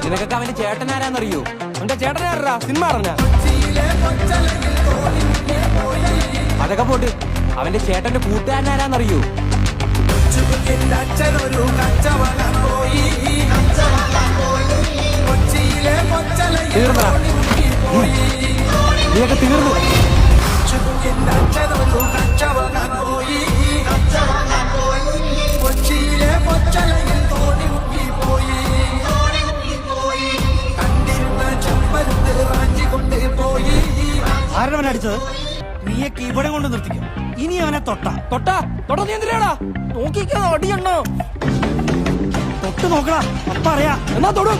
നിനക്കൊക്കെ അവന്റെ ചേട്ടനാരാന്നറിയോ? അവന്റെ ചേട്ടനാരാ? സിനിമ അറിഞ്ഞ? അതൊക്കെ പോട്ട് അവന്റെ ചേട്ടന്റെ കൂട്ടുകാരനാരാന്നറിയോ? തീർന്നടാ, നീയൊക്കെ തീർന്നു. ആരുടെ അടിച്ചത്? നീയൊക്കെ ഇവിടെ കൊണ്ട് നിർത്തിക്കും. ഇനി അവനെ തൊട്ടാ നീ എന്തിനാടാ നോക്കിക്കാ? അടിയണ്ണോ തൊട്ട് നോക്കടാ, അപ്പ അറിയാ. എന്നാ തൊടും.